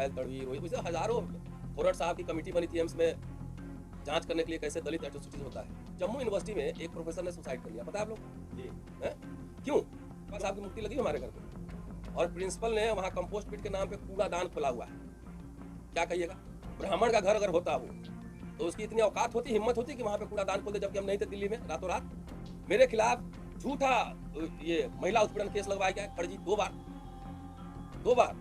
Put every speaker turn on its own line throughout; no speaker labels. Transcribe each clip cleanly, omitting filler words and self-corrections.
पायल तड़वी रोहित, वैसे हजारों। फोरट साहब की कमेटी बनी थी एम्स में जांच करने के लिए कैसे दलित एट्रोसिटीज होता है। जम्मू यूनिवर्सिटी में एक प्रोफेसर ने सुसाइड कर लिया, पता है आप लोग जी? क्यों? साहब की मूर्ति लगी हमारे घर पे और प्रिंसिपल ने वहाँ कंपोस्ट पिट के नाम पे कूड़ादान खोला हुआ है। क्या कहिएगा? ब्राह्मण का घर अगर होता वो तो उसकी इतनी औकात होती, हिम्मत होती कि वहाँ पे कूड़ादान खोल दे, जबकि हम नहीं थे दिल्ली में रातों रात। मेरे खिलाफ झूठा ये महिला उत्पीड़न केस लगवाया गया है फर्जी, दो बार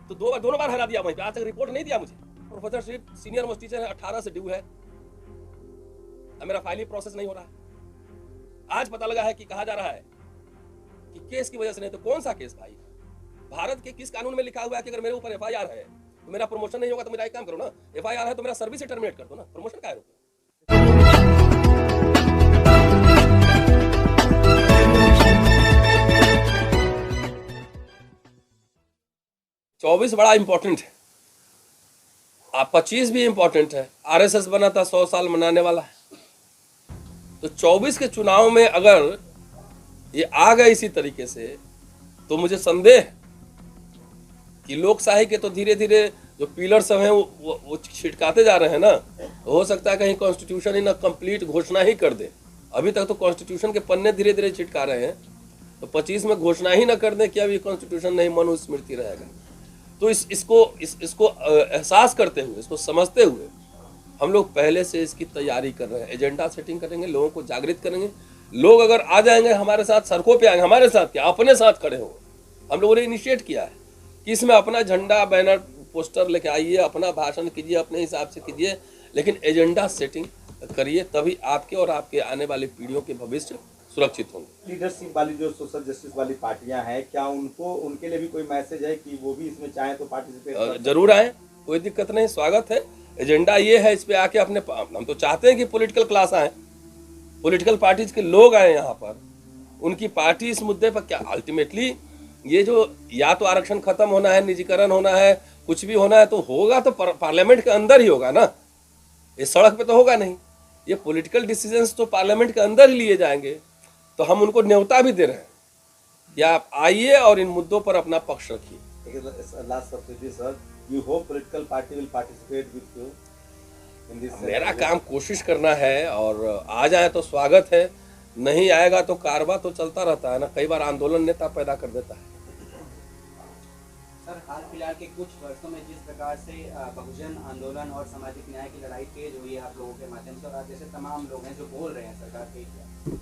तो दोनों बार हरा दिया वहीं पे। आज तक रिपोर्ट नहीं दिया मुझे। Professor ship senior most teacher है, 18 से ड्यू है, अब मेरा फाइलिंग प्रोसेस नहीं हो रहा है। आज पता लगा है कि कहा जा रहा है कि केस की वजह से नहीं, तो कौन सा केस भाई? भारत के किस कानून में लिखा हुआ है कि अगर मेरे ऊपर एफआईआर है तो मेरा प्रमोशन नहीं होगा? तो मेरा एक काम करो ना, एफआईआर है तो मेरा सर्विस से टर्मिनेट कर दो ना, प्रमोशन का है रोको। 24 बड़ा इंपॉर्टेंट है, आप 25 भी इंपॉर्टेंट है। आरएसएस बना था 100 साल मनाने वाला है, तो 24 के चुनाव में अगर ये आ गए इसी तरीके से तो मुझे संदेह कि लोकशाही के तो धीरे धीरे जो पिलर सब हैं वो छिटकाते जा रहे हैं ना। हो सकता है कहीं कॉन्स्टिट्यूशन ही ना कंप्लीट घोषणा ही कर दे। अभी तक तो कॉन्स्टिट्यूशन के पन्ने धीरे धीरे छिटका रहे हैं, तो 25 में घोषणा ही ना कर दे कि अभी कॉन्स्टिट्यूशन नहीं मनुस्मृति रहेगा। तो इसको एहसास करते हुए, इसको समझते हुए हम लोग पहले से इसकी तैयारी कर रहे हैं। एजेंडा सेटिंग करेंगे, लोगों को जागृत करेंगे। लोग अगर आ जाएंगे हमारे साथ, सड़कों पे आएंगे हमारे साथ, क्या अपने साथ खड़े हो। हम लोगों ने इनिशिएट किया है कि इसमें अपना झंडा, बैनर, पोस्टर लेके आइए, अपना भाषण कीजिए, अपने हिसाब से कीजिए, लेकिन एजेंडा सेटिंग करिए, तभी आपके और आपके आने वाली पीढ़ियों के भविष्य सुरक्षित होंगे।
लीडरशिप वाली जो सोशल जस्टिस वाली पार्टियां हैं, क्या उनके लिए भी कोई मैसेज है कि वो भी इसमें चाहे तो पार्टिसिपेट?
जरूर आए, कोई दिक्कत नहीं, स्वागत है। एजेंडा ये है, इस पे आके अपने, हम तो चाहते हैं कि पॉलिटिकल क्लास आए, पॉलिटिकल पार्टीज के लोग आए यहाँ पर, उनकी पार्टी इस मुद्दे पर क्या अल्टीमेटली ये जो या तो आरक्षण खत्म होना है, निजीकरण होना है, कुछ भी होना है तो होगा तो पार्लियामेंट के अंदर ही होगा ना, ये सड़क पे तो होगा नहीं। ये पॉलिटिकल डिसीजंस तो पार्लियामेंट के अंदर ही लिए जाएंगे। तो हम उनको न्योता भी दे रहे हैं कि आप आइए और इन मुद्दों पर अपना पक्ष रखिए।
Last subsidy sir, you hope political party will participate with you in this?
मेरा काम कोशिश करना है, और आ जाए तो स्वागत है, नहीं आएगा तो कारवा तो चलता रहता है ना। कई बार आंदोलन नेता पैदा कर देता है।
सर, हाल फिलहाल के कुछ वर्षों में जिस प्रकार से बहुजन आंदोलन और सामाजिक न्याय की लड़ाई तेज हुई है आप लोगों के माध्यम से, और जैसे तमाम लोग हैं जो बोल रहे हैं सरकार के,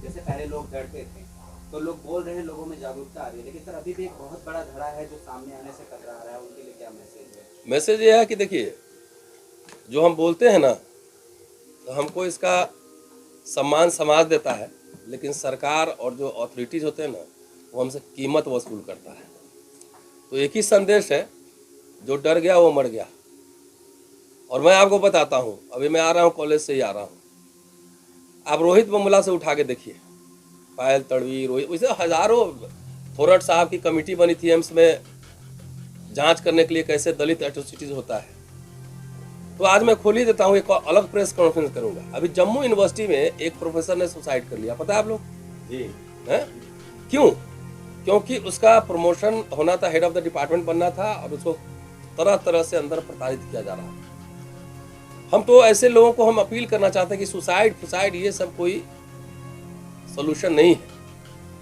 जैसे पहले लोग डरते थे तो लोग बोल रहे हैं, लोगों में जागरूकता आ रही है, लेकिन सर अभी भी एक बहुत बड़ा धड़ा है जो सामने आने से कतरा रहा है, उनके लिए क्या मैसेज है?
मैसेज ये है कि देखिए, जो हम बोलते हैं ना, तो हमको इसका सम्मान समाज देता है, लेकिन सरकार और जो अथॉरिटीज होते हैं ना, वो हमसे कीमत वसूल करता है। तो एक ही संदेश है, जो डर गया वो मर गया। और मैं आपको बताता हूँ, अभी मैं आ रहा हूँ, कॉलेज से ही आ रहा हूँ, आप रोहित बमुला से उठा के देखिए, पायल तड़वी रोहित, वैसे हजारों। फोरट साहब की कमेटी बनी थी एम्स में जांच करने के लिए कैसे दलित एट्रोसिटीज होता है। तो आज मैं खोल ही देता हूँ, एक अलग प्रेस कॉन्फ्रेंस करूंगा। अभी जम्मू यूनिवर्सिटी में एक प्रोफेसर ने सुसाइड कर लिया, पता है आप लोग
जी?
है क्यों? क्योंकि उसका प्रमोशन होना था, हेड ऑफ द डिपार्टमेंट बनना था, और उसको तरह तरह से अंदर प्रताड़ित किया जा रहा है। हम तो ऐसे लोगों को हम अपील करना चाहते हैं कि सुसाइड ये सब कोई सोल्यूशन नहीं है।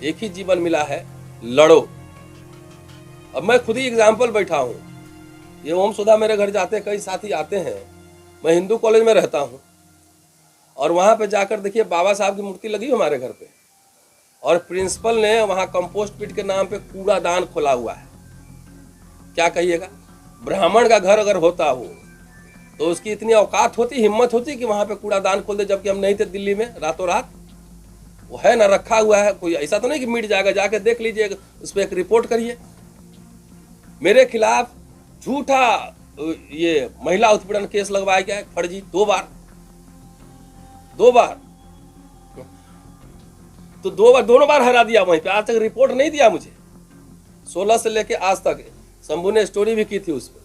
एक ही जीवन मिला है, लड़ो। अब मैं खुद ही एग्जाम्पल बैठा हूँ, ये ओम सुधा मेरे घर जाते हैं, कई साथी आते हैं। मैं हिंदू कॉलेज में रहता हूँ, और वहाँ पे जाकर देखिए, बाबा साहब की मूर्ति लगी हमारे घर पे, और प्रिंसिपल ने वहाँ कंपोस्ट पिट के नाम पे कूड़ादान खोला हुआ है। क्या कहिएगा? ब्राह्मण का घर अगर होता हो तो उसकी इतनी औकात होती, हिम्मत होती कि वहाँ पे कूड़ादान खोल दे, जबकि हम नहीं थे दिल्ली में रातों रात। वो है ना, रखा हुआ है, कोई ऐसा तो नहीं कि मिट जाएगा, जाके देख लीजिए, उस पर एक रिपोर्ट करिए। मेरे खिलाफ झूठा ये महिला उत्पीड़न केस लगवाया गया है फर्जी, दो बार तो दोनों बार हरा दिया वहीं पे। आज तक रिपोर्ट नहीं दिया मुझे, 16 से लेके आज तक। शंभू ने स्टोरी भी की थी उस पर।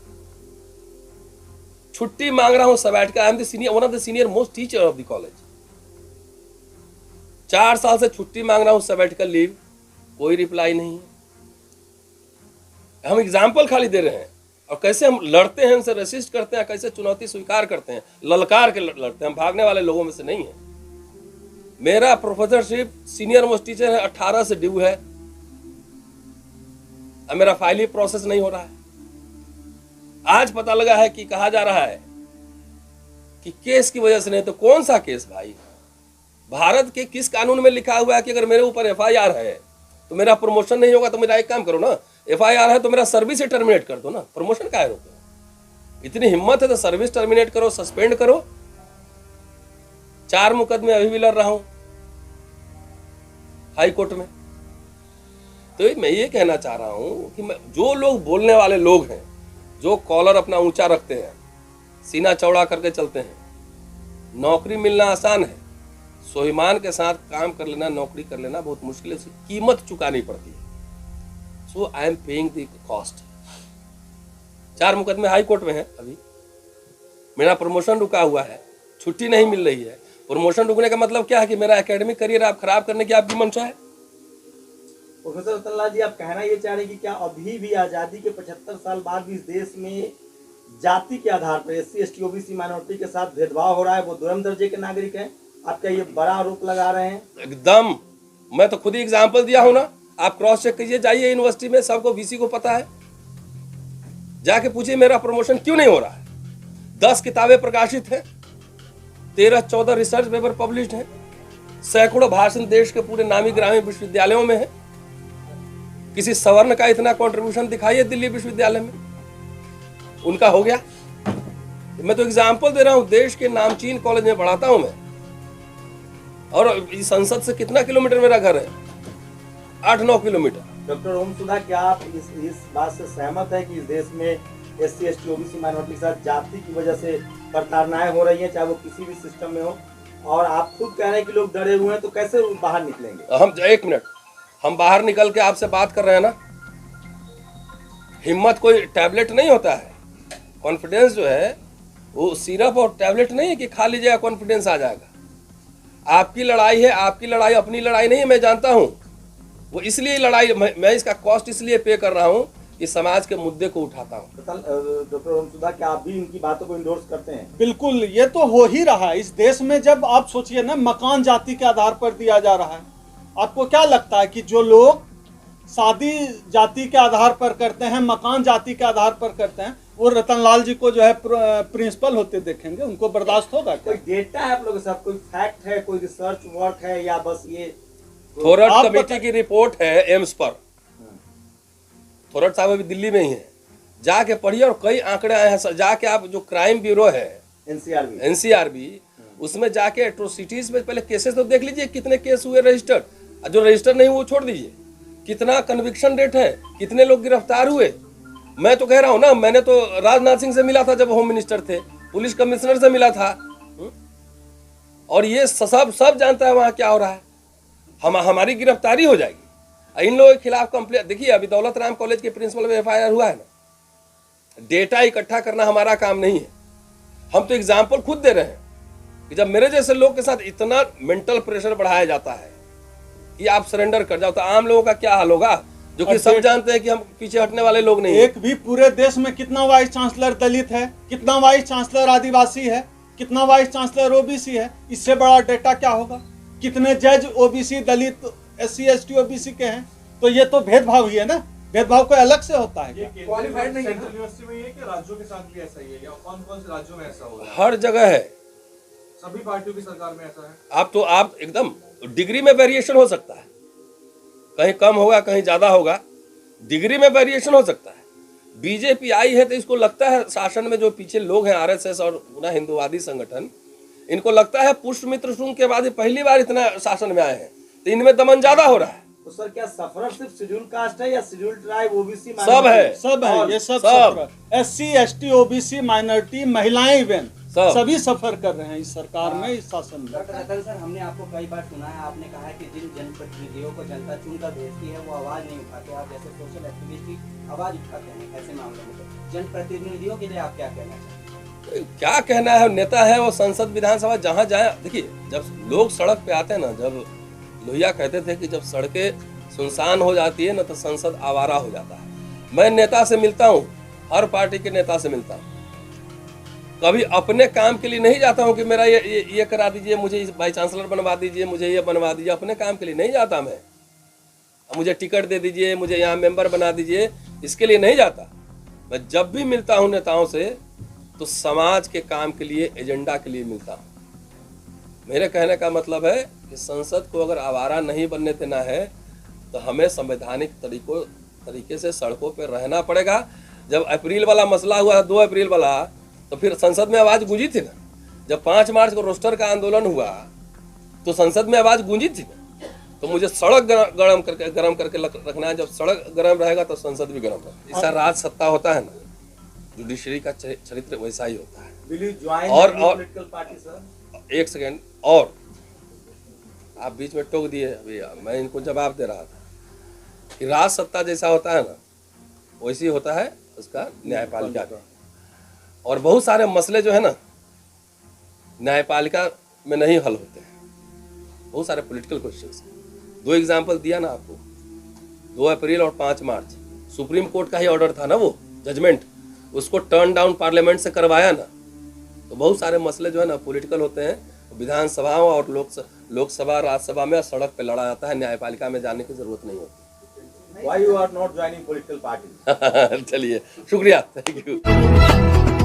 छुट्टी मांग रहा हूं sabbatical, I am the senior, one of the senior most teacher of the college. 4 साल से छुट्टी मांग रहा हूं सबैटिकल लीव, कोई रिप्लाई नहीं है। हम एग्जाम्पल खाली दे रहे हैं और कैसे हम लड़ते हैं, उनसे रेसिस्ट करते हैं, कैसे चुनौती स्वीकार करते हैं, ललकार के लड़ते हैं। हम भागने वाले लोगों में से नहीं है। मेरा प्रोफेसरशिप सीनियर मोस्ट टीचर है 18 से ड्यू है, अब मेरा फाइल ही प्रोसेस नहीं हो रहा है। आज पता लगा है कि कहा जा रहा है कि केस की वजह से नहीं। तो कौन सा केस भाई? भारत के किस कानून में लिखा हुआ है कि अगर मेरे ऊपर FIR है तो मेरा प्रमोशन नहीं होगा? तो मेरा एक काम करो ना, FIR है तो मेरा सर्विस से टर्मिनेट कर दो ना, प्रमोशन काहे रोकते हो? इतनी हिम्मत है तो सर्विस टर्मिनेट करो, सस्पेंड करो। 4 मुकदमे अभी भी लड़ रहा हूं हाई कोर्ट में। तो मैं ये कहना चाह रहा हूं कि जो लोग बोलने वाले लोग हैं, जो कॉलर अपना ऊंचा रखते हैं, सीना चौड़ा करके चलते हैं, नौकरी मिलना आसान है, स्वाभिमान के साथ काम कर लेना, नौकरी कर लेना बहुत मुश्किल है, कीमत चुकानी पड़ती है। So I am paying the cost. 4 मुकदमे हाई कोर्ट में है, अभी मेरा प्रमोशन रुका हुआ है, छुट्टी नहीं मिल रही है। प्रमोशन रुकने का मतलब क्या है कि मेरा एकेडमिक करियर आप खराब करने की आपकी मंशा है।
प्रोफेसर रतनलाल जी, आप कहना ये चाह रहे हैं कि क्या अभी भी आज़ादी के 75 साल बाद भी इस देश में जाति के आधार पर SC ST OBC माइनॉरिटी के साथ भेदभाव हो रहा है? वो दोयम दर्जे के नागरिक हैं। आप क्या ये बड़ा आरोप लगा रहे हैं?
एकदम, मैं तो खुद ही एग्जाम्पल दिया हूं ना। आप क्रॉस चेक कीजिए, जाइए यूनिवर्सिटी में, सबको VC को पता है, जाके पूछिए मेरा प्रमोशन क्यों नहीं हो रहा है। 10 किताबें प्रकाशित हैं, 13-14 रिसर्च पेपर पब्लिश्ड हैं, सैकड़ों भाषण देश के पूरे नामी ग्रामी विश्वविद्यालयों में है। किसी सवर्ण का इतना कंट्रीब्यूशन दिखाइए दिल्ली विश्वविद्यालय में, उनका हो गया। मैं तो एग्जाम्पल दे रहा हूं, देश के नामचीन कॉलेज में पढ़ाता हूं मैं। और इस संसद से कितना किलोमीटर मेरा घर है? 8-9 किलोमीटर।
डॉक्टर ओम सुधा, क्या आप इस बात से सहमत हैं कि इस देश में SC ST OBC माइनॉरिटी के साथ जाति की वजह से प्रताड़नाएं हो रही हैं, चाहे वो किसी भी सिस्टम में हो? और आप खुद कह रहे हैं कि लोग डरे हुए हैं, तो कैसे बाहर निकलेंगे?
हम 1 मिनट, हम बाहर निकल के आपसे बात कर रहे हैं ना। हिम्मत कोई टैबलेट नहीं होता है। कॉन्फिडेंस जो है वो सिरप और टैबलेट नहीं है कि खा लीजिएगा कॉन्फिडेंस आ जाएगा। आपकी लड़ाई है, आपकी लड़ाई अपनी लड़ाई नहीं है, मैं जानता हूं। वो इसलिए लड़ाई, मैं इसका कॉस्ट इसलिए पे कर रहा हूं कि समाज के मुद्दे को उठाता हूं।
डॉक्टर ओम सुधा, क्या आप भी इनकी बातों को इंडोर्स करते हैं?
बिल्कुल, ये तो हो ही रहा है इस देश में। जब आप सोचिए ना, मकान जाति के आधार पर दिया जा रहा है। आपको क्या लगता है कि जो लोग शादी जाति के आधार पर करते हैं, मकान जाति के आधार पर करते हैं, वो रतनलाल जी को जो है प्रिंसिपल होते देखेंगे? उनको बर्दाश्त होगा क्या?
कोई डेटा है आप लोगों के साथ? कोई फैक्ट है, कोई रिसर्च वर्क है, या बस ये
थोरट कमेटी की रिपोर्ट है एम्स पर। थोरट साहब अभी दिल्ली में ही है, जाके पढ़िए। और कई आंकड़े आए हैं, जाके आप जो क्राइम ब्यूरो है NCRB, उसमें जाके एट्रोसिटीज में पहले केसेस तो देख लीजिए, कितने केस हुए रजिस्टर्ड, जो रजिस्टर नहीं वो छोड़ दीजिए। कितना कन्विक्शन रेट है, कितने लोग गिरफ्तार हुए। मैं तो कह रहा हूं ना, मैंने तो राजनाथ सिंह से मिला था जब होम मिनिस्टर थे, पुलिस कमिश्नर से मिला था, और ये सब जानता है वहां क्या हो रहा है। हमारी गिरफ्तारी हो जाएगी। इन लोगों के खिलाफ कंप्लेंट देखिए, अभी दौलत राम कॉलेज के प्रिंसिपल में FIR हुआ है ना। डेटा इकट्ठा करना हमारा काम नहीं है, हम तो एग्जाम्पल खुद दे रहे हैं कि जब मेरे जैसे लोग के साथ इतना मेंटल प्रेशर बढ़ाया जाता है कि आप सरेंडर कर जाओ, तो आम लोगों का क्या हाल होगा, जो कि सब जानते हैं कि हम पीछे हटने वाले लोग नहीं हैं।
एक भी पूरे देश में कितना वाइस चांसलर दलित है, कितना वाइस चांसलर आदिवासी है, कितना वाइस चांसलर OBC है? इससे बड़ा डेटा क्या होगा? कितने जज OBC, दलित, SC ST OBC के हैं? तो ये तो भेदभाव ही है ना। भेदभाव कोई अलग से होता है?
क्वालिफाइड नहीं है यूनिवर्सिटी में, ये कि राज्यों के साथ भी ऐसा ही है, या कौन कौन से राज्यों में ऐसा हो रहा है?
हर जगह है,
सभी पार्टियों की सरकार में ऐसा है।
आप एकदम डिग्री में वेरिएशन हो सकता है, कहीं कम होगा कहीं ज्यादा होगा, डिग्री में वेरिएशन हो सकता है। बीजेपी आई है तो इसको लगता है शासन में जो पीछे लोग हैं, RSS और पूरा हिंदूवादी संगठन, इनको लगता है पुष्पमित्र शुंग के बाद पहली बार इतना शासन में आए हैं, तो इनमें दमन ज्यादा हो रहा है।
तो सर, क्या सफरर सिर्फ शेड्यूल कास्ट है या शेड्यूल ट्राइब, OBC
सब है,
सब है, ये सब SC ST OBC माइनॉरिटी, महिलाएं इवन सभी सफर कर रहे हैं इस सरकार में, इस शासन में।
डॉक्टर रतन सर, हमने आपको कई बार सुना है, आपने कहा है कि जिन जनप्रतिनिधियों को जनता चुनकर भेजती है वो आवाज नहीं उठाते। आप जैसे सोशल एक्टिविस्ट की आवाज उठाते हैं ऐसे मामलों में, जनप्रतिनिधियों के लिए आप क्या कहना चाहते हैं?
क्या कहना है, नेता है वो, संसद विधानसभा जहाँ जाए। देखिए, जब लोग सड़क पे आते हैं ना, जब लोहिया कहते थे कि जब सड़कें सुनसान हो जाती है ना तो संसद आवारा हो जाता है। मैं नेता से मिलता हूँ, हर पार्टी के नेता से मिलता हूँ। कभी अपने काम के लिए नहीं जाता हूँ कि मेरा ये करा दीजिए, मुझे वाइस चांसलर बनवा दीजिए, मुझे ये बनवा दीजिए। अपने काम के लिए नहीं जाता मैं, मुझे टिकट दे दीजिए, मुझे यहाँ मेंबर बना दीजिए, इसके लिए नहीं जाता। मैं जब भी मिलता हूँ नेताओं से तो समाज के काम के लिए, एजेंडा के लिए मिलता हूँ। मेरे कहने का मतलब है कि संसद को अगर आवारा नहीं बनने देना है तो हमें संवैधानिक तरीके से सड़कों पर रहना पड़ेगा। जब अप्रैल वाला मसला हुआ, 2 अप्रैल वाला, तो फिर संसद में आवाज गूंजी थी ना। जब 5 मार्च को रोस्टर का आंदोलन हुआ तो संसद में आवाज गूंजी थी ना। तो मुझे सड़क गरम करके रखना है। जब सड़क गरम रहेगा तो संसद भी गरम रहेगा। ऐसा राज सत्ता होता है ना, जुडिशरी का चरित्र वैसा ही होता है।
Will you join
और
any political party, sir?
एक सेकेंड, और आप बीच में टोक दिए भैया, मैं इनको जवाब दे रहा था कि राज सत्ता जैसा होता है ना, वैसी होता है उसका न्यायपालिका का। और बहुत सारे मसले जो है ना न्यायपालिका में नहीं हल होते हैं, बहुत सारे पॉलिटिकल क्वेश्चंस। 2 एग्जाम्पल दिया ना आपको, 2 अप्रैल और 5 मार्च। सुप्रीम कोर्ट का ही ऑर्डर था ना, वो जजमेंट, उसको टर्न डाउन पार्लियामेंट से करवाया ना। तो बहुत सारे मसले जो है ना पॉलिटिकल होते हैं, विधानसभाओं और लोकसभा राज्यसभा में सड़क पे लड़ा जाता है। न्यायपालिका में जाने की जरूरत नहीं होती।
Why you are not joining political parties?
चलिए, शुक्रिया, थैंक यू।